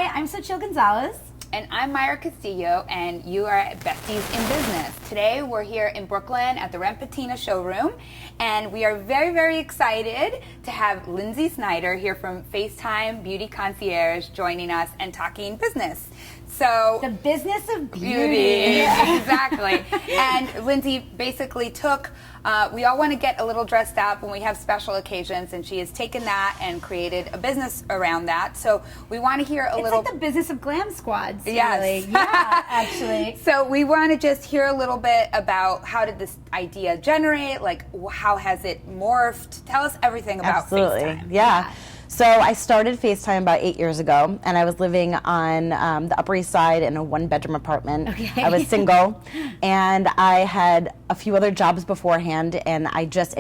Hi, I'm Xochitl Gonzalez. And I'm Myra Castillo, and you are at Besties in Business. Today we're here in Brooklyn at the Rent Patina showroom, and we are very, very excited to have Linsey Snyder here from Facetime Beauty Concierge joining us and talking business. So the business of beauty. Exactly. And Linsey basically took, we all want to get a little dressed up when we have special occasions, and she has taken that and created a business around that. So we want to hear a little. It's like the business of glam squads. Yes. Really. Yeah, actually. So we want to just hear a little bit about how did this idea generate, like how has it morphed? Tell us everything about FaceTime. Yeah. So I started FaceTime about 8 years ago, and I was living on the Upper East Side in a one-bedroom apartment. Okay. I was single, and I had a few other jobs beforehand, and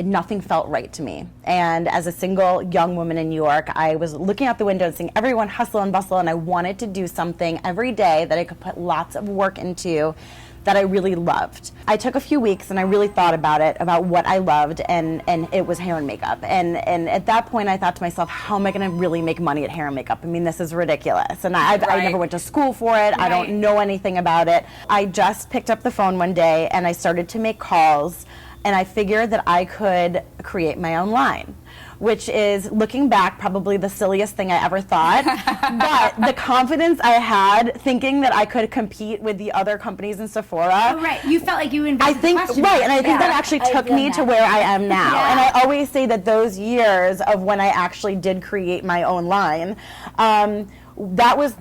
nothing felt right to me. And as a single young woman in New York, I was looking out the window and seeing everyone hustle and bustle, and I wanted to do something every day that I could put lots of work into that I really loved. I took a few weeks and I really thought about it, about what I loved, and it was hair and makeup. And at that point I thought to myself, how am I gonna really make money at hair and makeup? I mean, this is ridiculous. And I never went to school for it. I don't know anything about it. I just picked up the phone one day and I started to make calls, and I figured that I could create my own line, which is, looking back, probably the silliest thing I ever thought. But the confidence I had thinking that I could compete with the other companies in Sephora. Oh, right. You felt like you invented the question. Right, and I think that actually took me to where I am now. Yeah. And I always say that those years of when I actually did create my own line, that was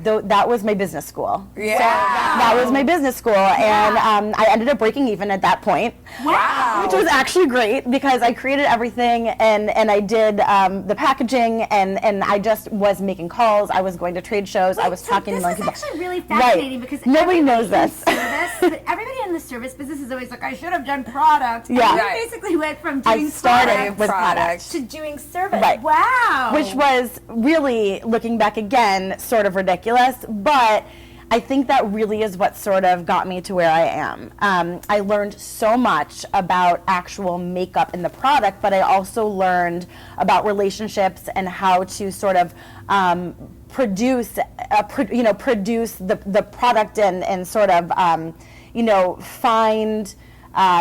my business school. Yeah. So that was my business school, and I ended up breaking even at that point. Wow. Which was actually great because I created everything, and I did the packaging, and I just was making calls. I was going to trade shows. I was talking to people. This is actually really fascinating because nobody knows this. Everybody in the service business is always like, I should have done product. Yeah. And you basically went from doing I started product with products to doing service. Right. Wow. Which was really, looking back again, sort of ridiculous, but I think that really is what sort of got me to where I am. I learned so much about actual makeup in the product, but I also learned about relationships and how to sort of produce the product and sort of find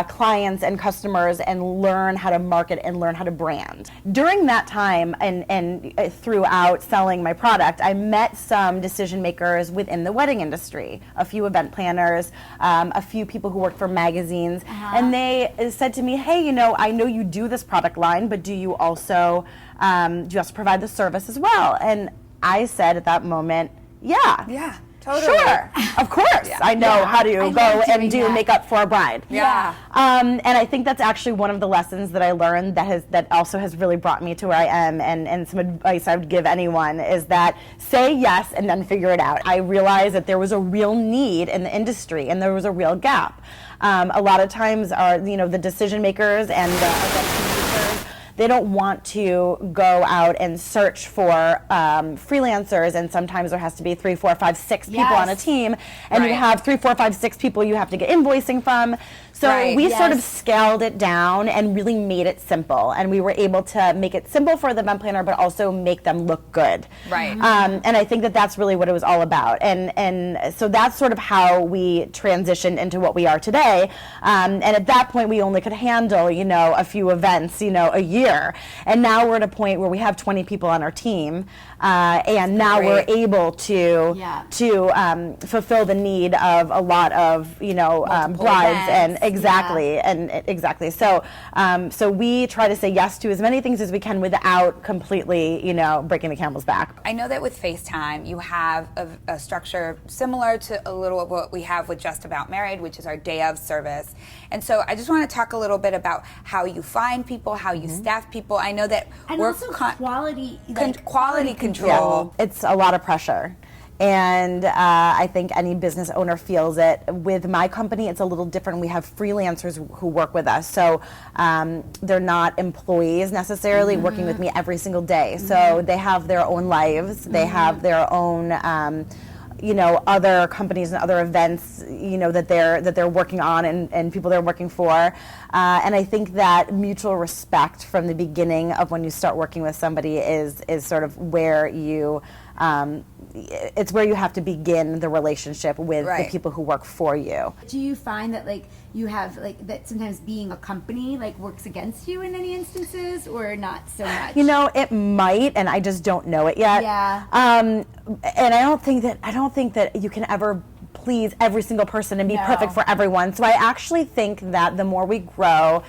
clients and customers and learn how to market and learn how to brand. During that time and throughout selling my product, I met some decision makers within the wedding industry, a few event planners, a few people who work for magazines, and they said to me, hey, I know you do this product line, but do you also provide the service as well? And I said at that moment, Yeah. Totally. Sure, of course. I know how to go and do makeup for a bride. Yeah. And I think that's actually one of the lessons that I learned that also has really brought me to where I am, and some advice I would give anyone is that say yes and then figure it out. I realized that there was a real need in the industry and there was a real gap. A lot of times the decision makers and the event producers, they don't want to go out and search for freelancers, and sometimes there has to be 3, 4, 5, 6 people on a team, and you have 3, 4, 5, 6 people you have to get invoicing from. So we sort of scaled it down and really made it simple, and we were able to make it simple for the event planner, but also make them look good. Right. And I think that that's really what it was all about, and so that's sort of how we transitioned into what we are today. And at that point, we only could handle a few events a year, and now we're at a point where we have 20 people on our team, and now we're able to fulfill the need of a lot of brides and exactly. So we try to say yes to as many things as we can without completely breaking the camel's back. I know that with FaceTime you have a structure similar to a little of what we have with Just About Married, which is our day of service. And so I just want to talk a little bit about how you find people, how you staff people. I know that and also quality control. Yeah, it's a lot of pressure. And I think any business owner feels it. With my company, it's a little different. We have freelancers who work with us. So they're not employees necessarily working with me every single day. So they have their own lives. They have their own other companies and other events, that they're working on and people they're working for. And I think that mutual respect from the beginning of when you start working with somebody is sort of where you it's where you have to begin the relationship with the people who work for you. Do you find that like you have like that sometimes being a company like works against you in any instances, or not so much? You know, it might, and I just don't know it yet. Yeah. And I don't think that you can ever please every single person and be perfect for everyone. So I actually think that the more we grow,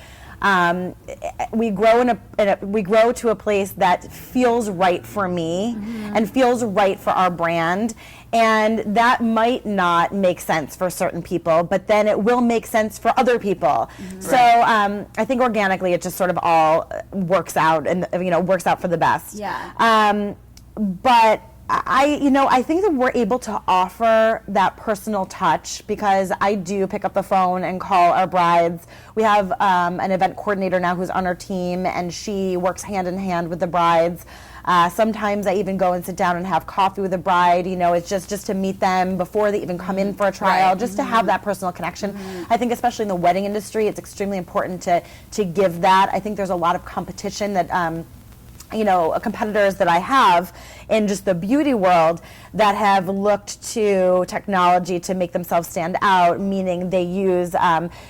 we grow to a place that feels right for me and feels right for our brand, and that might not make sense for certain people, but then it will make sense for other people. So I think organically it just sort of all works out, and works out for the best. Yeah. But I think that we're able to offer that personal touch because I do pick up the phone and call our brides. We have an event coordinator now who's on our team, and she works hand in hand with the brides. Sometimes I even go and sit down and have coffee with a bride. It's just to meet them before they even come in for a trial, just to have that personal connection. I think especially in the wedding industry, it's extremely important to give that. I think there's a lot of competition that competitors that I have in just the beauty world that have looked to technology to make themselves stand out, meaning they use,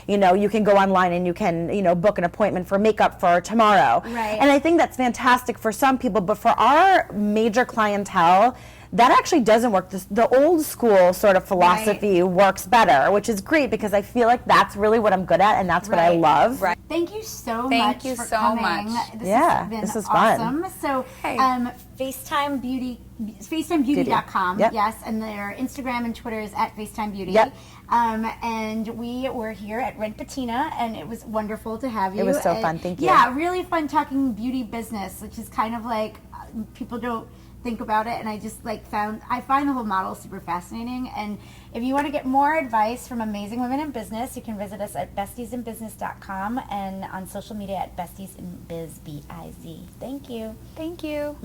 you can go online and you can, book an appointment for makeup for tomorrow. Right. And I think that's fantastic for some people, but for our major clientele, that actually doesn't work. The old school sort of philosophy works better, which is great because I feel like that's really what I'm good at and that's what I love. Right. Thank you so Thank much you for so coming. much. This is fun. Awesome. So, Facetime Beauty, FacetimeBeauty.com. Yep. Yes, and their Instagram and Twitter is at Facetime Beauty. Yep. And we were here at Rent Patina, and it was wonderful to have you. It was so fun. Thank you. Yeah, really fun talking beauty business, which is kind of like people don't think about it, and I just I find the whole model super fascinating. And if you want to get more advice from amazing women in business, you can visit us at bestiesinbusiness.com and on social media at bestiesinbiz, B-I-Z. Thank you. Thank you.